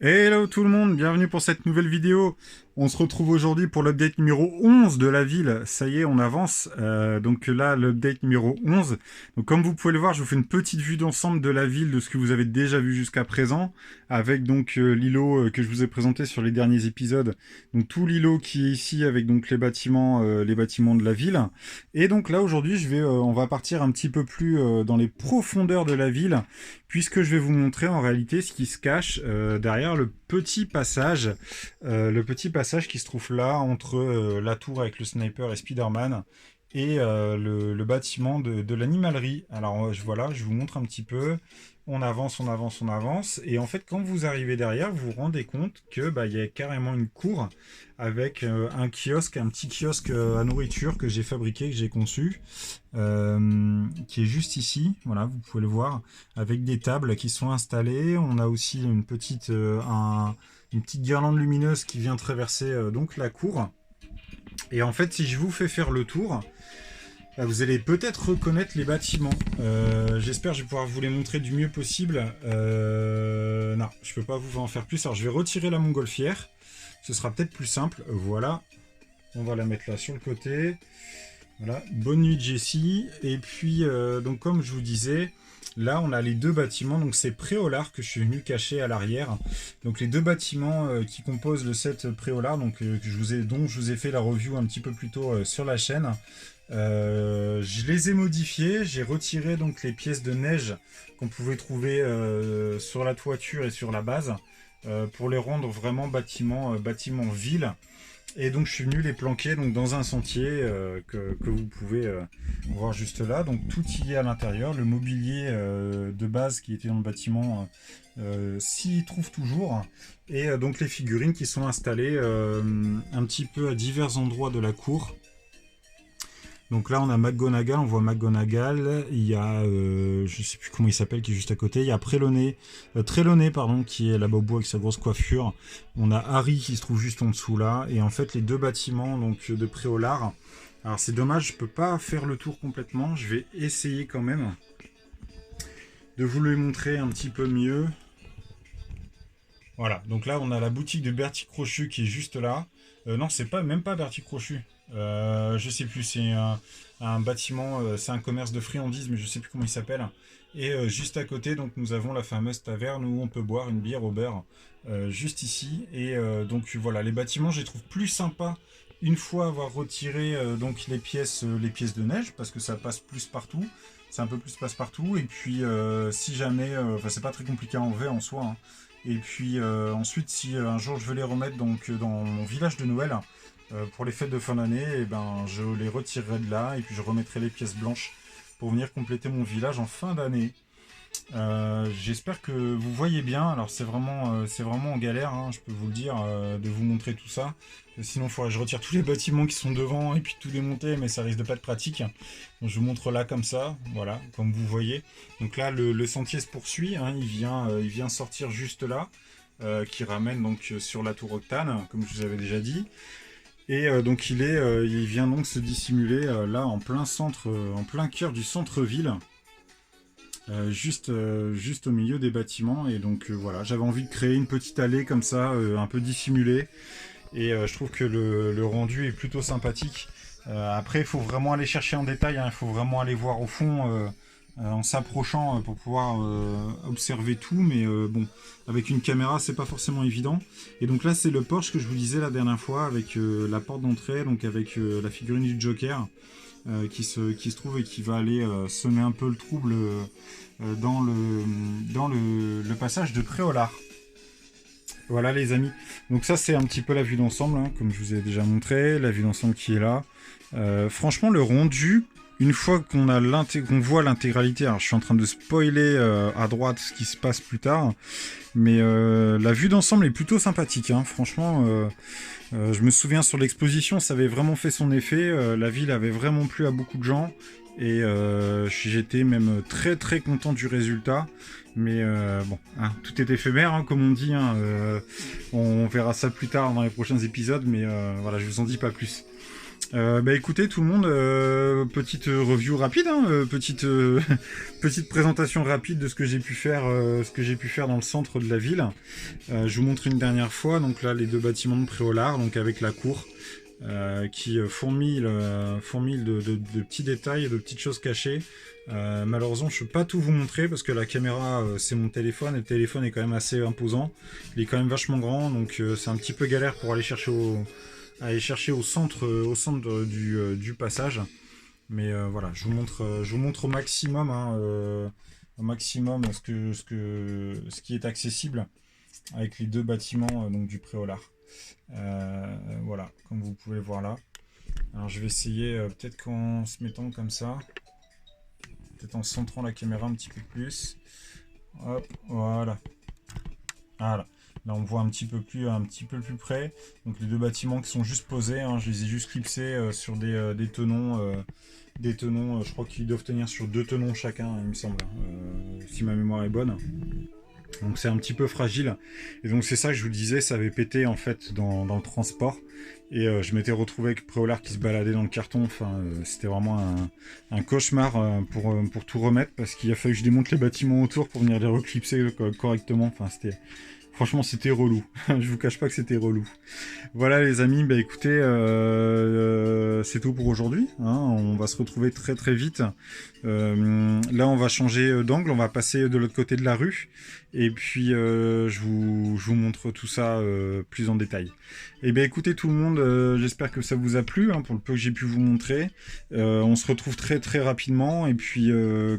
Hello tout le monde, bienvenue pour cette nouvelle vidéo. On se retrouve aujourd'hui pour l'update numéro 11 de la ville. Ça y est, on avance. Donc là, l'update numéro 11. Donc comme vous pouvez le voir, je vous fais une petite vue d'ensemble de la ville, de ce que vous avez déjà vu jusqu'à présent, avec donc l'îlot que je vous ai présenté sur les derniers épisodes. Donc tout l'îlot qui est ici, avec donc les bâtiments de la ville. Et donc là, aujourd'hui, on va partir un petit peu plus dans les profondeurs de la ville, puisque je vais vous montrer en réalité ce qui se cache derrière le petit passage qui se trouve là entre la tour avec le sniper et Spider-Man et le bâtiment de l'animalerie. Alors voilà, je vous montre un petit peu. On avance, on avance, on avance. Et en fait, quand vous arrivez derrière, vous vous rendez compte que bah, y a carrément une cour avec un kiosque, un petit kiosque à nourriture que j'ai fabriqué, que j'ai conçu, qui est juste ici. Voilà, vous pouvez le voir, avec des tables qui sont installées. On a aussi une petite guirlande lumineuse qui vient traverser donc la cour. Et en fait, si je vous fais faire le tour, vous allez peut-être reconnaître les bâtiments. J'espère que je vais pouvoir vous les montrer du mieux possible. Non, je peux pas vous en faire plus. Alors, je vais retirer la montgolfière. Ce sera peut-être plus simple. Voilà. On va la mettre là sur le côté. Voilà. Bonne nuit, Jessie. Et puis, donc, comme je vous disais, là, on a les deux bâtiments. Donc, c'est Préolard que je suis venu cacher à l'arrière. Donc, les deux bâtiments qui composent le set Préolard, donc, dont je vous ai fait la review un petit peu plus tôt sur la chaîne. Je les ai modifiés, j'ai retiré donc les pièces de neige qu'on pouvait trouver sur la toiture et sur la base pour les rendre vraiment bâtiment ville. Et donc je suis venu les planquer donc dans un sentier que vous pouvez voir juste là. Donc tout y est à l'intérieur. Le mobilier de base qui était dans le bâtiment s'y trouve toujours. Et donc les figurines qui sont installées un petit peu à divers endroits de la cour. Donc là, on a McGonagall, on voit McGonagall. Il y a, je sais plus comment il s'appelle, qui est juste à côté. Il y a Trelawney, pardon, qui est la bobo avec sa grosse coiffure. On a Harry qui se trouve juste en dessous là. Et en fait, les deux bâtiments donc de Préolard. Alors c'est dommage, je peux pas faire le tour complètement. Je vais essayer quand même de vous le montrer un petit peu mieux. Voilà, donc là on a la boutique de Bertie Crochu qui est juste là. Non, c'est pas même pas Bertie Crochu. Je sais plus, c'est un bâtiment, c'est un commerce de friandises, mais je sais plus comment il s'appelle. Et juste à côté, donc nous avons la fameuse taverne où on peut boire une bière au beurre, juste ici. Et donc voilà, les bâtiments, je les trouve plus sympas une fois avoir retiré donc les pièces de neige, parce que ça passe plus partout. C'est un peu plus passe-partout. Et puis si jamais, enfin c'est pas très compliqué à enlever en soi, hein. Et puis ensuite, si un jour je veux les remettre donc dans mon village de Noël pour les fêtes de fin d'année, et ben je les retirerai de là et puis je remettrai les pièces blanches pour venir compléter mon village en fin d'année. J'espère que vous voyez bien. Alors c'est vraiment en galère, hein, je peux vous le dire, de vous montrer tout ça. Sinon, il faudrait que je retire tous les bâtiments qui sont devant et puis tout démonter, mais ça risque de pas être pratique. Donc, je vous montre là comme ça, voilà, comme vous voyez. Donc là, le sentier se poursuit, hein, il vient sortir juste là, qui ramène donc sur la tour Octane, comme je vous avais déjà dit. Et donc il vient donc se dissimuler là en plein centre, en plein cœur du centre-ville. Juste au milieu des bâtiments. Et donc voilà, j'avais envie de créer une petite allée comme ça, un peu dissimulée. Et je trouve que le rendu est plutôt sympathique. Après, il faut vraiment aller chercher en détail, hein, il faut vraiment aller voir au fond en s'approchant pour pouvoir observer tout. Mais bon, avec une caméra, c'est pas forcément évident. Et donc là, c'est le Porsche que je vous disais la dernière fois avec la porte d'entrée, donc avec la figurine du Joker. Qui se trouve et qui va aller semer un peu le trouble dans le passage de Préolard. Voilà les amis. Donc ça c'est un petit peu la vue d'ensemble, hein, comme je vous ai déjà montré, la vue d'ensemble qui est là. Franchement le rendu, une fois qu'on voit l'intégralité, alors je suis en train de spoiler à droite ce qui se passe plus tard, mais la vue d'ensemble est plutôt sympathique, hein. Franchement, je me souviens sur l'exposition, ça avait vraiment fait son effet. La ville avait vraiment plu à beaucoup de gens. Et j'étais même très très content du résultat. Mais bon, hein, tout est éphémère, hein, comme on dit. Hein, on verra ça plus tard dans les prochains épisodes. Mais voilà, je vous en dis pas plus. Bah écoutez tout le monde, petite review rapide, hein, petite présentation rapide de ce que j'ai pu faire, dans le centre de la ville. Je vous montre une dernière fois, donc là les deux bâtiments de Préolard, donc avec la cour qui fourmille de petits détails, de petites choses cachées. Malheureusement je ne peux pas tout vous montrer parce que la caméra c'est mon téléphone et le téléphone est quand même assez imposant. Il est quand même vachement grand, donc c'est un petit peu galère pour aller chercher au centre du passage. Mais voilà, je vous montre au maximum, hein, ce qui est accessible avec les deux bâtiments donc du Préolard. Voilà, comme vous pouvez le voir là. Alors je vais essayer, peut-être qu'en se mettant comme ça, peut-être en centrant la caméra un petit peu plus. Hop, voilà. Voilà. Là, on voit un petit peu plus près. Donc les deux bâtiments qui sont juste posés, hein, je les ai juste clipsés sur des tenons. Je crois qu'ils doivent tenir sur 2 tenons chacun, il me semble, si ma mémoire est bonne. Donc c'est un petit peu fragile. Et donc c'est ça que je vous disais, ça avait pété en fait dans le transport. Et je m'étais retrouvé avec Préolard qui se baladait dans le carton. Enfin, c'était vraiment un cauchemar pour tout remettre parce qu'il a fallu que je démonte les bâtiments autour pour venir les reclipser correctement. Enfin, franchement, c'était relou. Je vous cache pas que c'était relou. Voilà les amis, bah écoutez, c'est tout pour aujourd'hui, hein. On va se retrouver très très vite. Là on va changer d'angle, on va passer de l'autre côté de la rue. Et puis je vous montre tout ça plus en détail. Et bien écoutez tout le monde, j'espère que ça vous a plu, hein, pour le peu que j'ai pu vous montrer. On se retrouve très très rapidement. Et puis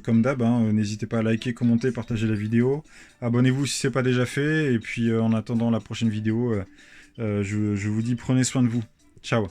comme d'hab, hein, n'hésitez pas à liker, commenter, partager la vidéo. Abonnez-vous si ce n'est pas déjà fait. Et puis en attendant la prochaine vidéo, je vous dis prenez soin de vous. Ciao.